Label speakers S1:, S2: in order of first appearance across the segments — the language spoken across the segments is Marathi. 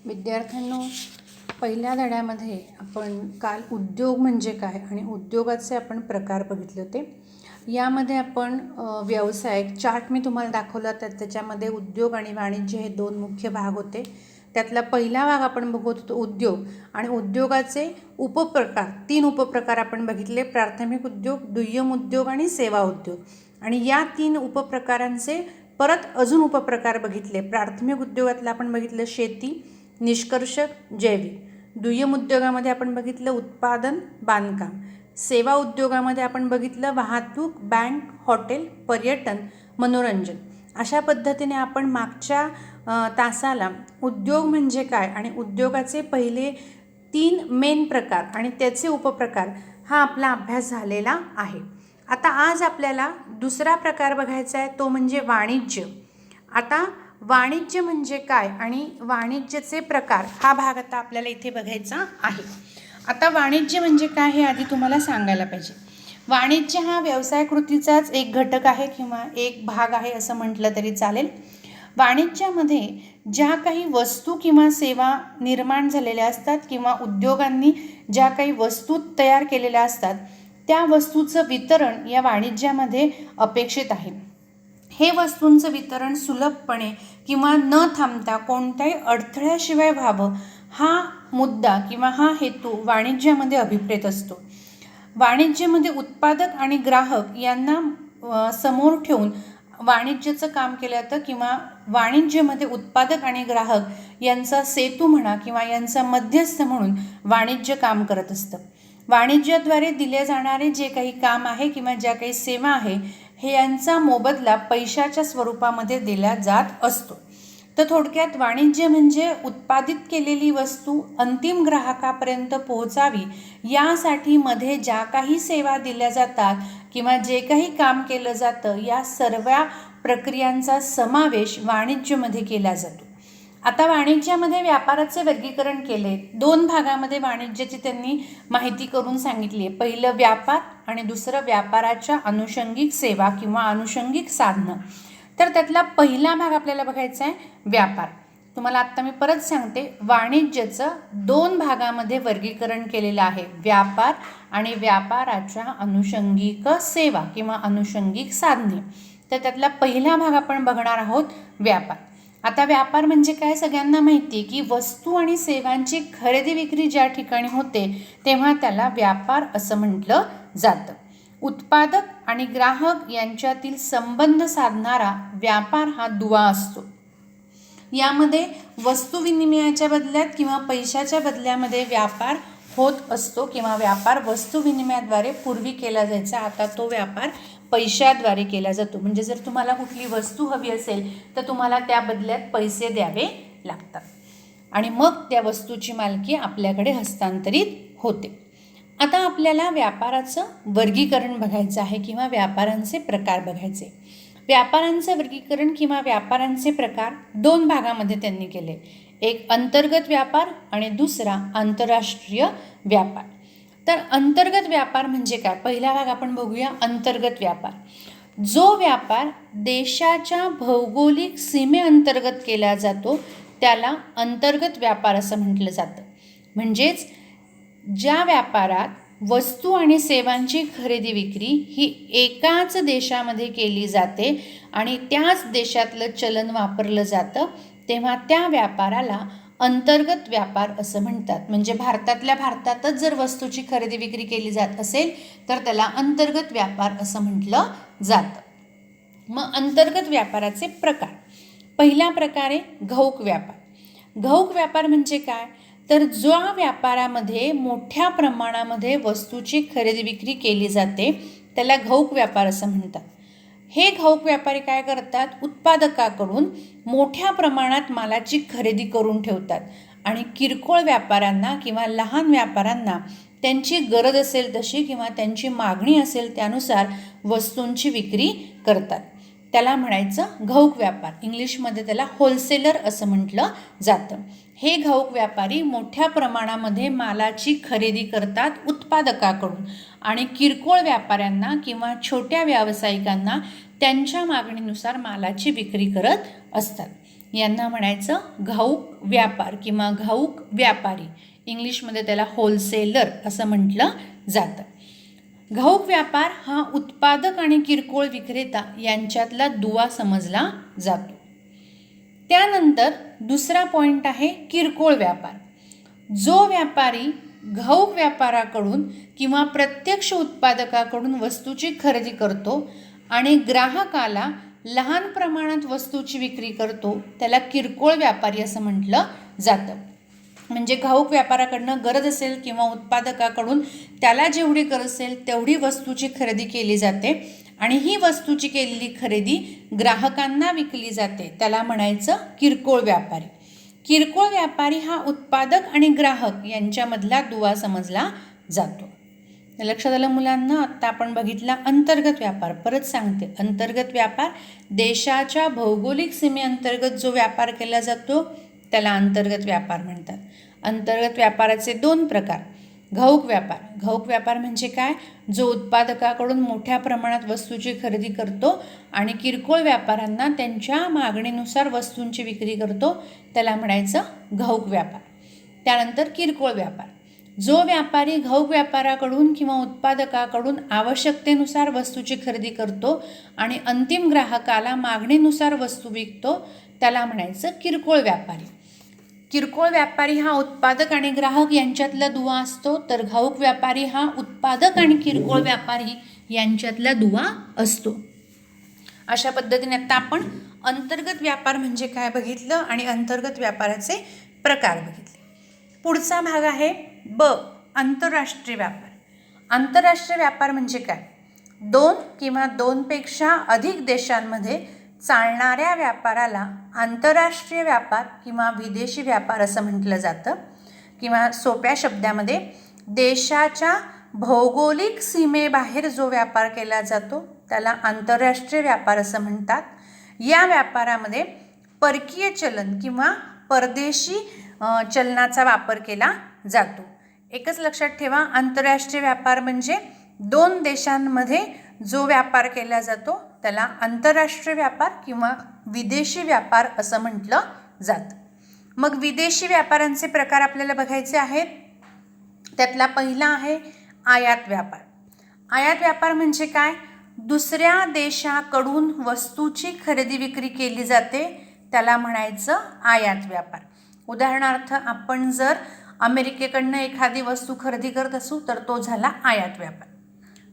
S1: विद्यार्थ्यांनो, पहिल्या धड्यामध्ये आपण काल उद्योग म्हणजे काय आणि उद्योगाचे आपण प्रकार बघितले होते. यामध्ये आपण व्यवसाय चार्ट मी तुम्हाला दाखवला, तर त्याच्यामध्ये उद्योग आणि वाणिज्य हे दोन मुख्य भाग होते. त्यातला पहिला भाग आपण बघत होतो उद्योग, आणि उद्योगाचे उपप्रकार, 3 उपप्रकार आपण बघितले: प्राथमिक उद्योग, दुय्यम उद्योग आणि सेवा उद्योग. आणि या 3 उपप्रकारांचे परत अजून उपप्रकार बघितले. प्राथमिक उद्योगातलं आपण बघितलं शेती, निष्कर्षक, जैविक. दुय्यम उद्योगामध्ये आपण बघितलं उत्पादन, बांधकाम. सेवा उद्योगामध्ये आपण बघितलं वाहतूक, बँक, हॉटेल, पर्यटन, मनोरंजन. अशा पद्धतीने आपण मागच्या तासाला उद्योग म्हणजे काय आणि उद्योगाचे पहिले 3 मेन प्रकार आणि त्याचे उपप्रकार हा आपला अभ्यास झालेला आहे. आता आज आपल्याला दुसरा प्रकार बघायचा आहे, तो म्हणजे वाणिज्य. आता वाणिज्य म्हणजे काय आणि वाणिज्याचे प्रकार हा भाग आता आपल्याला इथे बघायचा आहे. आता वाणिज्य म्हणजे काय हे आधी तुम्हाला सांगायला पाहिजे. वाणिज्य हा व्यवसाय कृतीचाच एक घटक आहे किंवा एक भाग आहे असं म्हटलं तरी चालेल. वाणिज्यामध्ये ज्या काही वस्तू किंवा सेवा निर्माण झालेल्या असतात किंवा उद्योगांनी ज्या काही वस्तू तयार केलेल्या असतात, त्या वस्तूचं वितरण या वाणिज्यामध्ये अपेक्षित आहे. हे वस्तूंचं वितरण सुलभपणे किंवा न थांबता कोणत्याही अडथळ्याशिवाय व्हावं, हा मुद्दा किंवा हा हेतू वाणिज्यामध्ये अभिप्रेत असतो. वाणिज्यामध्ये उत्पादक आणि ग्राहक यांना समोर ठेवून वाणिज्याचं काम केलं जातं किंवा वाणिज्यामध्ये उत्पादक आणि ग्राहक यांचा सेतू म्हणा किंवा यांचा मध्यस्थ म्हणून वाणिज्य काम करत असतं. वाणिज्याद्वारे दिले जाणारे जे काही काम आहे किंवा ज्या काही सेवा आहे, हे यांचा मोबदला पैशाच्या स्वरूपामध्ये दिला जात असतो. तर थोडक्यात वाणिज्य म्हणजे उत्पादित केलेली वस्तू अंतिम ग्राहकापर्यंत पोहोचावी यासाठी मध्ये ज्या काही सेवा दिल्या जातात किंवा जे काही काम केलं जातं, या सर्व प्रक्रियांचा समावेश वाणिज्यामध्ये केला जातो. आता वाणिज्यामध्ये व्यापाराचे वर्गीकरण केले. 2 भागामध्ये वाणिज्याची त्यांनी माहिती करून सांगितली आहे. पहिलं व्यापार आणि दुसरं व्यापाराच्या अनुषंगिक सेवा किंवा अनुषंगिक साधनं. तर त्यातला पहिला भाग आपल्याला बघायचा आहे व्यापार. तुम्हाला आत्ता मी परत सांगते, वाणिज्याचं 2 भागामध्ये वर्गीकरण केलेलं आहे: व्यापार आणि व्यापाराच्या अनुषंगिक सेवा किंवा अनुषंगिक साधने. तर त्यातला पहिला भाग आपण बघणार आहोत व्यापार. आता व्यापार म्हणजे काय सगळ्यांना माहिती आहे की वस्तू आणि सेवांची खरेदी विक्री ज्या ठिकाणी होते तेव्हा त्याला व्यापार असं म्हटलं जातं. उत्पादक आणि ग्राहक यांच्यातील संबंध साधणारा व्यापार हा दुवा असतो. यामध्ये वस्तू विनिमयाच्या बदल्यात किंवा पैशाच्या बदल्यामध्ये व्यापार होत असतो किंवा व्यापार वस्तू विनिमयाद्वारे पूर्वी केला जायचा, आता तो व्यापार पैशाद्वारे केला जातो. म्हणजे जर तुम्हाला कुठली वस्तू हवी असेल तर तुम्हाला त्या बदल्यात पैसे द्यावे लागतात आणि मग त्या वस्तूची मालकी आपल्याकडे हस्तांतरित होते. आता आपल्याला व्यापाराचं वर्गीकरण बघायचं आहे किंवा व्यापारांचे प्रकार बघायचे. व्यापारांचे वर्गीकरण किंवा व्यापारांचे प्रकार 2 भागामध्ये त्यांनी केले. एक अंतर्गत व्यापार आणि दुसरा आंतरराष्ट्रीय व्यापार. तर अंतर्गत व्यापार म्हणजे काय, पहिला भाग आपण बघूया. अंतर्गत व्यापार, जो व्यापार देशाच्या भौगोलिक सीमेअंतर्गत केला जातो त्याला अंतर्गत व्यापार असं म्हटलं जातं. म्हणजेच ज्या व्यापारात वस्तू आणि सेवांची खरेदी विक्री ही एकाच देशामध्ये केली जाते आणि त्याच देशातलं चलन वापरलं जातं, तेव्हा त्या व्यापाराला अंतर्गत व्यापार असं म्हणतात. म्हणजे भारतातल्या भारतातच जर वस्तूची खरेदी विक्री केली जात असेल तर त्याला अंतर्गत व्यापार असं म्हटलं जातं. मग अंतर्गत व्यापाराचे प्रकार. पहिला प्रकार आहे घाऊक व्यापार. घाऊक व्यापार म्हणजे काय, तर ज्या व्यापारामध्ये मोठ्या प्रमाणामध्ये वस्तूची खरेदी विक्री केली जाते त्याला घाऊक व्यापार असं म्हणतात. हे घाऊक व्यापारी काय करतात, उत्पादकाकडून मोठ्या प्रमाणात मालाची खरेदी करून ठेवतात आणि किरकोळ व्यापाऱ्यांना किंवा लहान व्यापाऱ्यांना त्यांची गरज असेल तशी किंवा त्यांची मागणी असेल त्यानुसार वस्तूंची विक्री करतात. त्याला म्हणायचं घाऊक व्यापार. इंग्लिशमध्ये त्याला होलसेलर असं म्हटलं जातं. हे घाऊक व्यापारी मोठ्या प्रमाणामध्ये मालाची खरेदी करतात उत्पादकाकडून आणि किरकोळ व्यापाऱ्यांना किंवा छोट्या व्यावसायिकांना त्यांच्या मागणीनुसार मालाची विक्री करत असतात. यांना म्हणायचं घाऊक व्यापार किंवा घाऊक व्यापारी. इंग्लिशमध्ये त्याला होलसेलर असं म्हटलं जातं. घाऊक व्यापार हा उत्पादक आणि किरकोळ विक्रेता यांच्यातला दुवा समजला जातो. त्यानंतर दुसरा पॉईंट आहे किरकोळ व्यापार. जो व्यापारी घाऊक व्यापाराकडून किंवा प्रत्यक्ष उत्पादकाकडून वस्तूची खरेदी करतो आणि ग्राहकाला लहान प्रमाणात वस्तूची विक्री करतो त्याला किरकोळ व्यापारी असं म्हटलं जातं. म्हणजे घाऊक व्यापाराकडनं गरज असेल किंवा उत्पादकाकडून त्याला जेवढी गरज असेल तेवढी वस्तूची खरेदी केली जाते आणि ही वस्तूची केलेली खरेदी ग्राहकांना विकली जाते त्याला म्हणायचं किरकोळ व्यापारी. किरकोळ व्यापारी हा उत्पादक आणि ग्राहक यांच्यामधला दुवा समजला जातो. लक्षात आलं मुलांना? आत्ता आपण बघितला अंतर्गत व्यापार. परत सांगते, अंतर्गत व्यापार देशाच्या भौगोलिक सीमेअंतर्गत जो व्यापार केला जातो त्याला अंतर्गत व्यापार म्हणतात. अंतर्गत व्यापाराचे 2 प्रकार. घाऊक व्यापार. घाऊक व्यापार म्हणजे काय? जो उत्पादकाकडून मोठ्या प्रमाणात वस्तूची खरेदी करतो आणि किरकोळ व्यापाऱ्यांना त्यांच्या मागणीनुसार वस्तूंची विक्री करतो त्याला म्हणायचं घाऊक व्यापार. त्यानंतर किरकोळ व्यापार. जो व्यापारी घाऊक व्यापाराकडून किंवा उत्पादकाकडून आवश्यकतेनुसार वस्तूची खरेदी करतो आणि अंतिम ग्राहकाला मागणीनुसार वस्तू विकतो त्याला म्हणायचं किरकोळ व्यापारी. किरकोळ व्यापारी हा उत्पादक आणि ग्राहक यांच्यातला दुवा असतो, तर घाऊक व्यापारी हा उत्पादक आणि किरकोळ व्यापारी यांच्यातला दुवा असतो. अशा पद्धतीने आता आपण अंतर्गत व्यापार म्हणजे काय बघितलं आणि अंतर्गत व्यापाराचे प्रकार बघितले. पुढचा भाग आहे ब, आंतरराष्ट्रीय व्यापार. आंतरराष्ट्रीय व्यापार म्हणजे काय? 2 किंवा 2 पेक्षा अधिक देशांमध्ये चालणाऱ्या व्यापाराला आंतरराष्ट्रीय व्यापार किंवा विदेशी व्यापार असं म्हटलं जातं. किंवा सोप्या शब्दामध्ये देशाच्या भौगोलिक सीमेबाहेर जो व्यापार केला जातो त्याला आंतरराष्ट्रीय व्यापार असं म्हणतात. या व्यापारामध्ये परकीय चलन किंवा परदेशी चलनाचा वापर केला जातो. एकच लक्षात ठेवा, आंतरराष्ट्रीय व्यापार म्हणजे 2 देशांमध्ये जो व्यापार केला जातो त्याला आंतरराष्ट्रीय व्यापार किंवा विदेशी व्यापार असं म्हटलं जातं. मग विदेशी व्यापारांचे प्रकार आपल्याला बघायचे आहेत. त्यातला पहिला आहे आयात व्यापार. आयात व्यापार म्हणजे काय? दुसऱ्या देशाकडून वस्तूची खरेदी विक्री केली जाते त्याला म्हणायचं आयात व्यापार. उदाहरणार्थ आपण जर अमेरिकेकडनं एखादी वस्तू खरेदी करत असू तर तो झाला आयात व्यापार.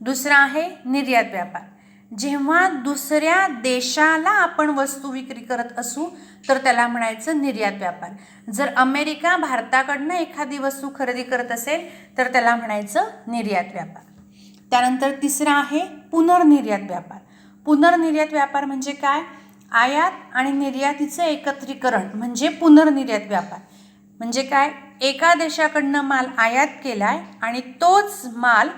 S1: दुसरा आहे निर्यात व्यापार. जेव्हा दुसऱ्या देशाला आपण वस्तू विक्री करत असू तर त्याला म्हणायचं निर्यात व्यापार. जर अमेरिका भारताकडनं एखादी वस्तू खरेदी करत असेल तर त्याला म्हणायचं निर्यात व्यापार. त्यानंतर तिसरा आहे पुनर्निर्यात व्यापार. पुनर्निर्यात व्यापार म्हणजे काय? आयात आणि निर्यातीचं एकत्रीकरण म्हणजे पुनर्निर्यात व्यापार. म्हणजे काय? एका देशाकडनं माल आयात केलाय आणि तोच माल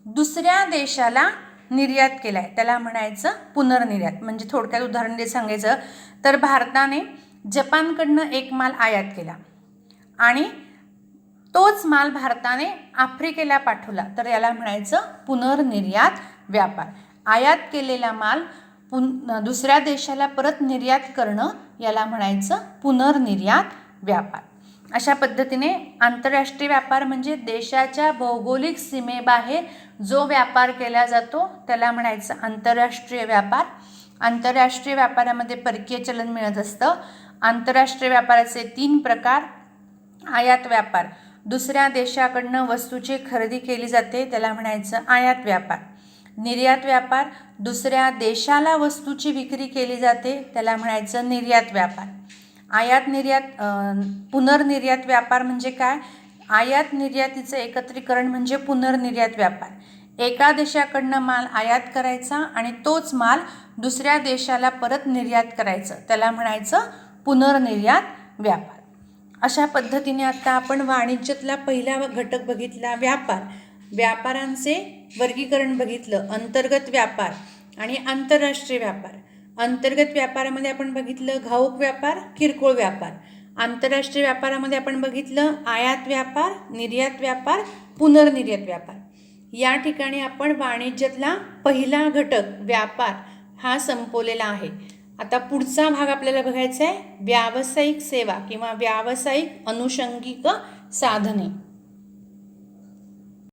S1: दुसऱ्या देशाला निर्यात केलाय त्याला म्हणायचं पुनर्निर्यात. म्हणजे थोडक्यात उदाहरण सांगायचं तर भारताने जपानकडनं एक माल आयात केला आणि तोच माल भारताने आफ्रिकेला पाठवला तर याला म्हणायचं पुनर्निर्यात व्यापार. आयात केलेला माल दुसऱ्या देशाला परत निर्यात करणं याला म्हणायचं पुनर्निर्यात व्यापार. अशा पद्धतीने आंतरराष्ट्रीय व्यापार म्हणजे देशाच्या भौगोलिक सीमेबाहेर जो व्यापार केला जातो त्याला म्हणायचं आंतरराष्ट्रीय व्यापार. आंतरराष्ट्रीय व्यापारामध्ये परकीय चलन मिळत असतं. आंतरराष्ट्रीय व्यापाराचे 3 प्रकार. आयात व्यापार, दुसऱ्या देशाकडनं वस्तूची खरेदी केली जाते त्याला म्हणायचं आयात व्यापार. निर्यात व्यापार, दुसऱ्या देशाला वस्तूची विक्री केली जाते त्याला म्हणायचं निर्यात व्यापार. आयात निर्यात पुनर्निर्यात व्यापार म्हणजे काय? आयात निर्यातीचं एकत्रीकरण म्हणजे पुनर्निर्यात व्यापार. एका देशाकडनं माल आयात करायचा आणि तोच माल दुसऱ्या देशाला परत निर्यात करायचं त्याला म्हणायचं पुनर्निर्यात व्यापार. अशा पद्धतीने आता आपण वाणिज्यातला पहिला घटक बघितला व्यापार. व्यापारांचे वर्गीकरण बघितलं, अंतर्गत व्यापार आणि आंतरराष्ट्रीय व्यापार. अंतर्गत व्यापारामध्ये आपण बघितलं घाऊक व्यापार, किरकोळ व्यापार. आंतरराष्ट्रीय व्यापारामध्ये आपण बघितलं आयात व्यापार, निर्यात व्यापार, पुनर्निर्यात व्यापार. या ठिकाणी आपण वाणिज्यातला पहिला घटक व्यापार हा संपवलेला आहे. आता पुढचा भाग आपल्याला बघायचा आहे व्यावसायिक सेवा किंवा व्यावसायिक अनुषंगिक साधने.